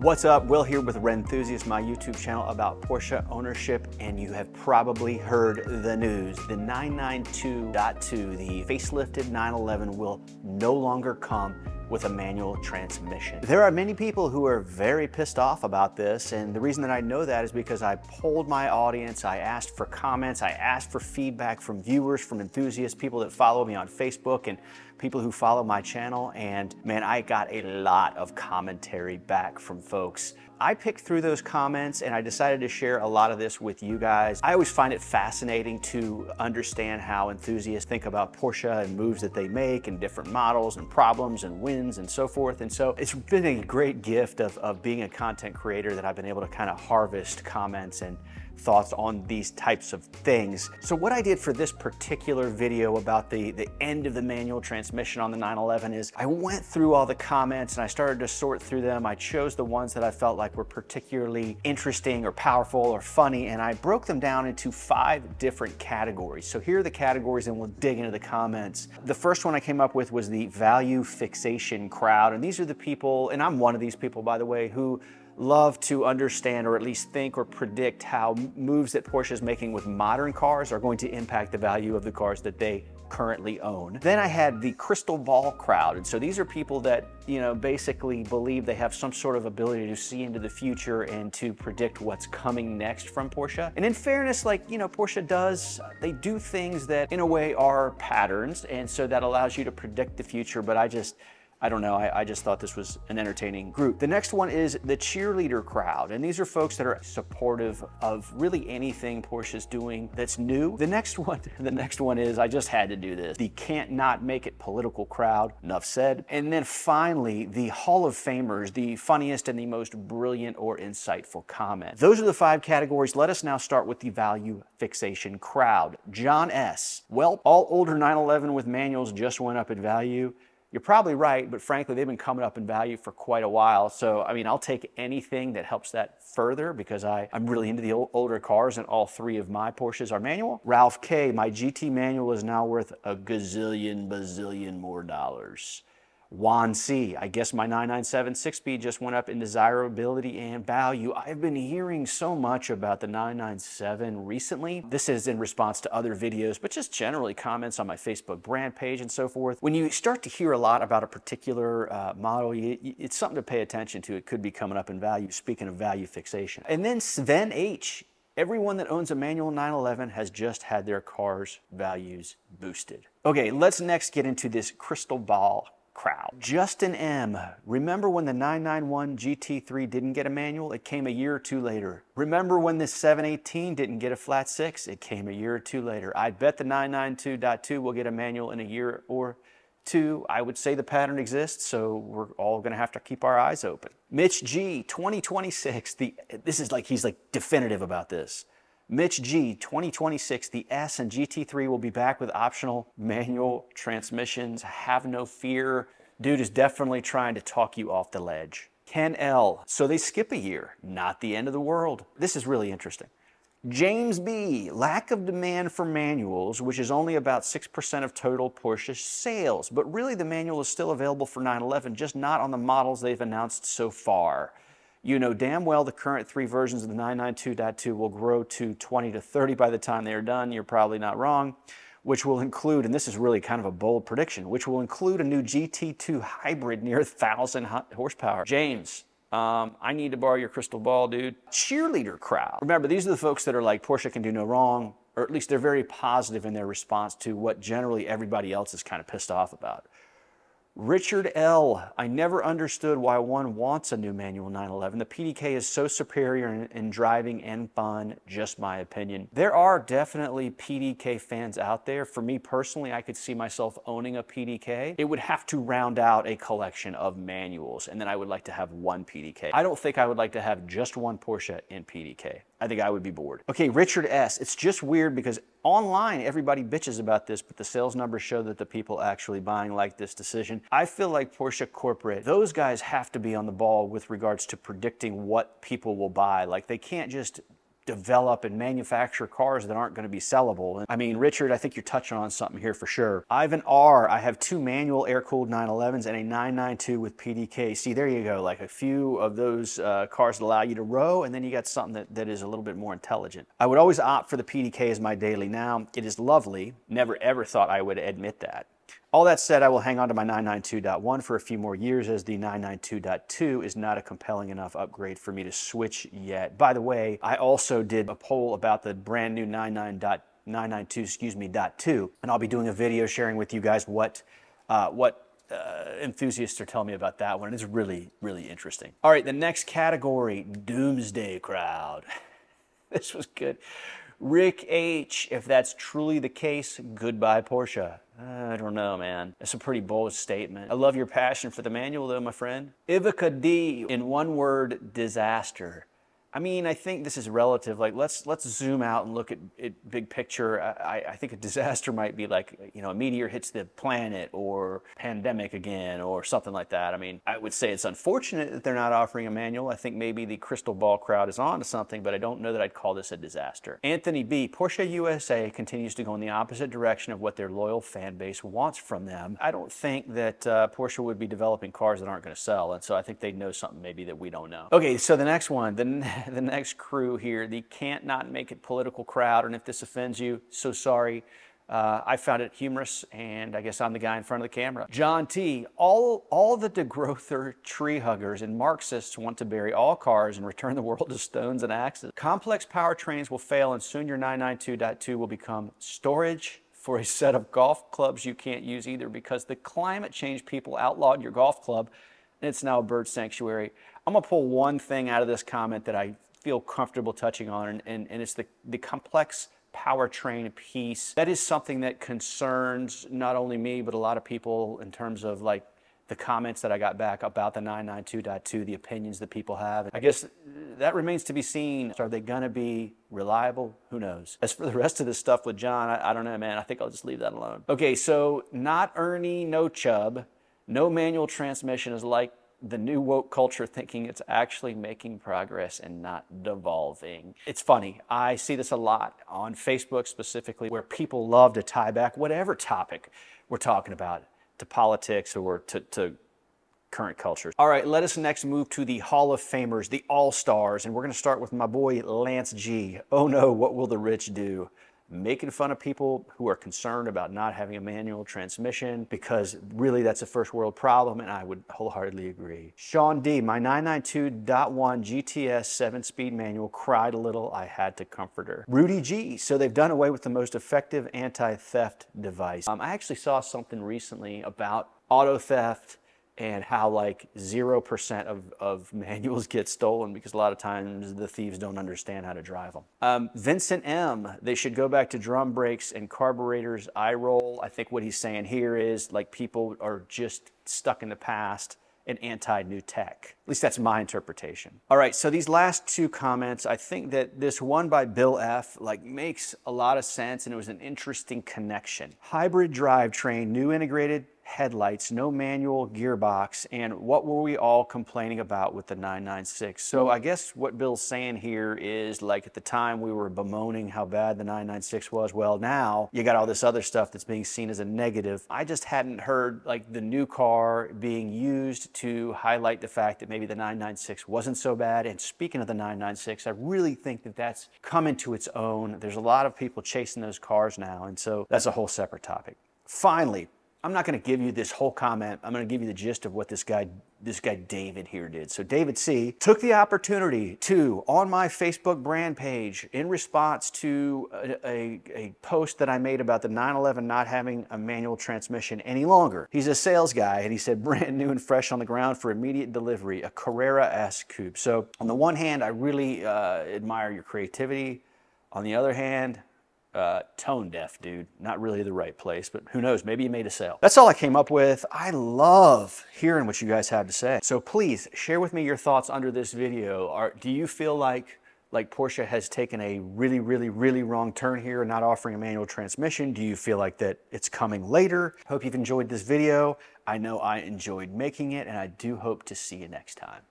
What's up? Will here with Renthusiast, my YouTube channel about Porsche ownership, and you have probably heard the news. The 992.2, the facelifted 911, will no longer come with a manual transmission. There are many people who are very pissed off about this, and the reason that I know that is because I polled my audience, I asked for comments, I asked for feedback from viewers, from enthusiasts, people that follow me on Facebook, and people who follow my channel, and man, I got a lot of commentary back from folks. I picked through those comments and I decided to share a lot of this with you guys. I always find it fascinating to understand how enthusiasts think about Porsche and moves that they make and different models and problems and wins and so forth. And so it's been a great gift of being a content creator that I've been able to kind of harvest comments and thoughts on these types of things. So what I did for this particular video about the end of the manual transmission on the 911 is I went through all the comments and I started to sort through them. I chose the ones that I felt like were particularly interesting or powerful or funny, and I broke them down into 5 different categories. So here are the categories and we'll dig into the comments. The first one I came up with was the value fixation crowd, and these are the people, and I'm one of these people by the way, who love to understand or at least think or predict how moves that Porsche is making with modern cars are going to impact the value of the cars that they currently own. Then I had the crystal ball crowd, and so these are people that, you know, basically believe they have some sort of ability to see into the future and to predict what's coming next from Porsche. And in fairness, like, you know, Porsche does, they do things that in a way are patterns, and so that allows you to predict the future, but I don't know, I just thought this was an entertaining group. The next one is the cheerleader crowd, and these are folks that are supportive of really anything Porsche's doing that's new. The next one is, I just had to do this, the can't not make it political crowd, enough said. And then finally, the Hall of Famers, the funniest and the most brilliant or insightful comment. Those are the 5 categories. Let us now start with the value fixation crowd. John S. Well, all older 911 with manuals just went up in value. You're probably right, but frankly, they've been coming up in value for quite a while. So, I mean, I'll take anything that helps that further because I'm really into the older cars, and all 3 of my Porsches are manual. Ralph K, my GT manual is now worth a gazillion, bazillion more dollars. Juan C, I guess my 997 6-speed just went up in desirability and value. I've been hearing so much about the 997 recently. This is in response to other videos, but just generally comments on my Facebook brand page and so forth. When you start to hear a lot about a particular model, it's something to pay attention to. It could be coming up in value, speaking of value fixation. And then Sven H, everyone that owns a manual 911 has just had their car's values boosted. Okay, let's next get into this crystal ball crowd. Justin M, remember when the 991 GT3 didn't get a manual? It came a year or 2 later. Remember when the 718 didn't get a flat 6? It came a year or 2 later. I bet the 992.2 will get a manual in a year or 2. I would say the pattern exists, so we're all gonna have to keep our eyes open. Mitch G, 2026, this is like, he's like definitive about this. Mitch G, 2026, the S and GT3 will be back with optional manual transmissions. Have no fear. Dude is definitely trying to talk you off the ledge. Ken L, so they skip a year. Not the end of the world. This is really interesting. James B, lack of demand for manuals, which is only about 6% of total Porsche sales. But really the manual is still available for 911, just not on the models they've announced so far. You know damn well the current 3 versions of the 992.2 will grow to 20 to 30 by the time they are done. You're probably not wrong, which will include, and this is really kind of a bold prediction, which will include a new GT2 hybrid near 1,000 horsepower. James, I need to borrow your crystal ball, dude. Cheerleader crowd. Remember, these are the folks that are like, Porsche can do no wrong, or at least they're very positive in their response to what generally everybody else is kind of pissed off about. Richard L, I never understood why one wants a new manual 911. The PDK is so superior in driving and fun, just my opinion. There are definitely PDK fans out there. For me personally, I could see myself owning a PDK. It would have to round out a collection of manuals, and then I would like to have one PDK. I don't think I would like to have just one Porsche in PDK. I think I would be bored. Okay, Richard S, it's just weird because online everybody bitches about this, but the sales numbers show that the people actually buying like this decision. I feel like Porsche corporate, those guys have to be on the ball with regards to predicting what people will buy. Like, they can't just develop and manufacture cars that aren't going to be sellable. I mean, Richard, I think you're touching on something here for sure. Ivan R, I have 2 manual air-cooled 911s and a 992 with PDK. See, there you go, like a few of those cars that allow you to row, and then you got something that is a little bit more intelligent. I would always opt for the PDK as my daily now. It is lovely. Never ever thought I would admit that. All that said, I will hang on to my 992.1 for a few more years, as the 992.2 is not a compelling enough upgrade for me to switch yet. By the way, I also did a poll about the brand new 992.2, and I'll be doing a video sharing with you guys what enthusiasts are telling me about that one. It's really, really interesting. All right, the next category, Doomsday Crowd. This was good. Rick H, if that's truly the case, goodbye Porsche. I don't know, man. That's a pretty bold statement. I love your passion for the manual though, my friend. Ivica D, in one word, disaster. I mean, I think this is relative. Like, let's zoom out and look at it big picture. I think a disaster might be like, you know, a meteor hits the planet or pandemic again or something like that. I mean, I would say it's unfortunate that they're not offering a manual. I think maybe the crystal ball crowd is on to something, but I don't know that I'd call this a disaster. Anthony B, Porsche USA continues to go in the opposite direction of what their loyal fan base wants from them. I don't think that Porsche would be developing cars that aren't going to sell, and so I think they know something maybe that we don't know. Okay, so the next one, the next crew here, the can't not make it political crowd, and if this offends you, so sorry. I found it humorous, and I guess I'm the guy in front of the camera. John T, all the degrowther tree huggers and Marxists want to bury all cars and return the world to stones and axes. Complex powertrains will fail, and soon your 992.2 will become storage for a set of golf clubs you can't use either, because the climate change people outlawed your golf club, and it's now a bird sanctuary. I'm gonna pull one thing out of this comment that I feel comfortable touching on, and it's the complex powertrain piece. That is something that concerns not only me, but a lot of people in terms of like the comments that I got back about the 992.2, the opinions that people have. I guess that remains to be seen. Are they gonna be reliable? Who knows? As for the rest of this stuff with John, I don't know, man. I think I'll just leave that alone. Okay, so not Ernie, no Chubb, no manual transmission is like the new woke culture thinking it's actually making progress and not devolving. It's funny, I see this a lot on Facebook specifically, where people love to tie back whatever topic we're talking about to politics or to current culture. All right, let us next move to the Hall of Famers, the All-Stars, and we're gonna start with my boy Lance G. Oh no, what will the rich do? Making fun of people who are concerned about not having a manual transmission, because really that's a first world problem, and I would wholeheartedly agree. Sean D, my 992.1 GTS 7-speed manual cried a little, I had to comfort her. Rudy G, so they've done away with the most effective anti-theft device. I actually saw something recently about auto theft and how like 0% of manuals get stolen because a lot of times the thieves don't understand how to drive them. Vincent M, they should go back to drum brakes and carburetors. I roll. I think what he's saying here is like people are just stuck in the past and anti-new tech. At least that's my interpretation. All right, so these last two comments, I think that this one by Bill F like makes a lot of sense, and it was an interesting connection. Hybrid drivetrain, new integrated headlights, no manual gearbox, and what were we all complaining about with the 996? So I guess what Bill's saying here is like at the time we were bemoaning how bad the 996 was. Well, now you got all this other stuff that's being seen as a negative. I just hadn't heard like the new car being used to highlight the fact that maybe the 996 wasn't so bad. And speaking of the 996, I really think that that's come into its own. There's a lot of people chasing those cars now, and so that's a whole separate topic. Finally, I'm not going to give you this whole comment. I'm going to give you the gist of what this guy David here did. So David C took the opportunity to, on my Facebook brand page, in response to a post that I made about the 911 not having a manual transmission any longer. He's a sales guy, and he said, brand new and fresh on the ground for immediate delivery, a Carrera S Coupe. So on the one hand, I really admire your creativity. On the other hand, tone deaf, dude. Not really the right place, but who knows, maybe you made a sale. That's all I came up with. I love hearing what you guys have to say. So please share with me your thoughts under this video. Do you feel like Porsche has taken a really, really, really wrong turn here and not offering a manual transmission? Do you feel like that it's coming later? Hope you've enjoyed this video. I know I enjoyed making it, and I do hope to see you next time.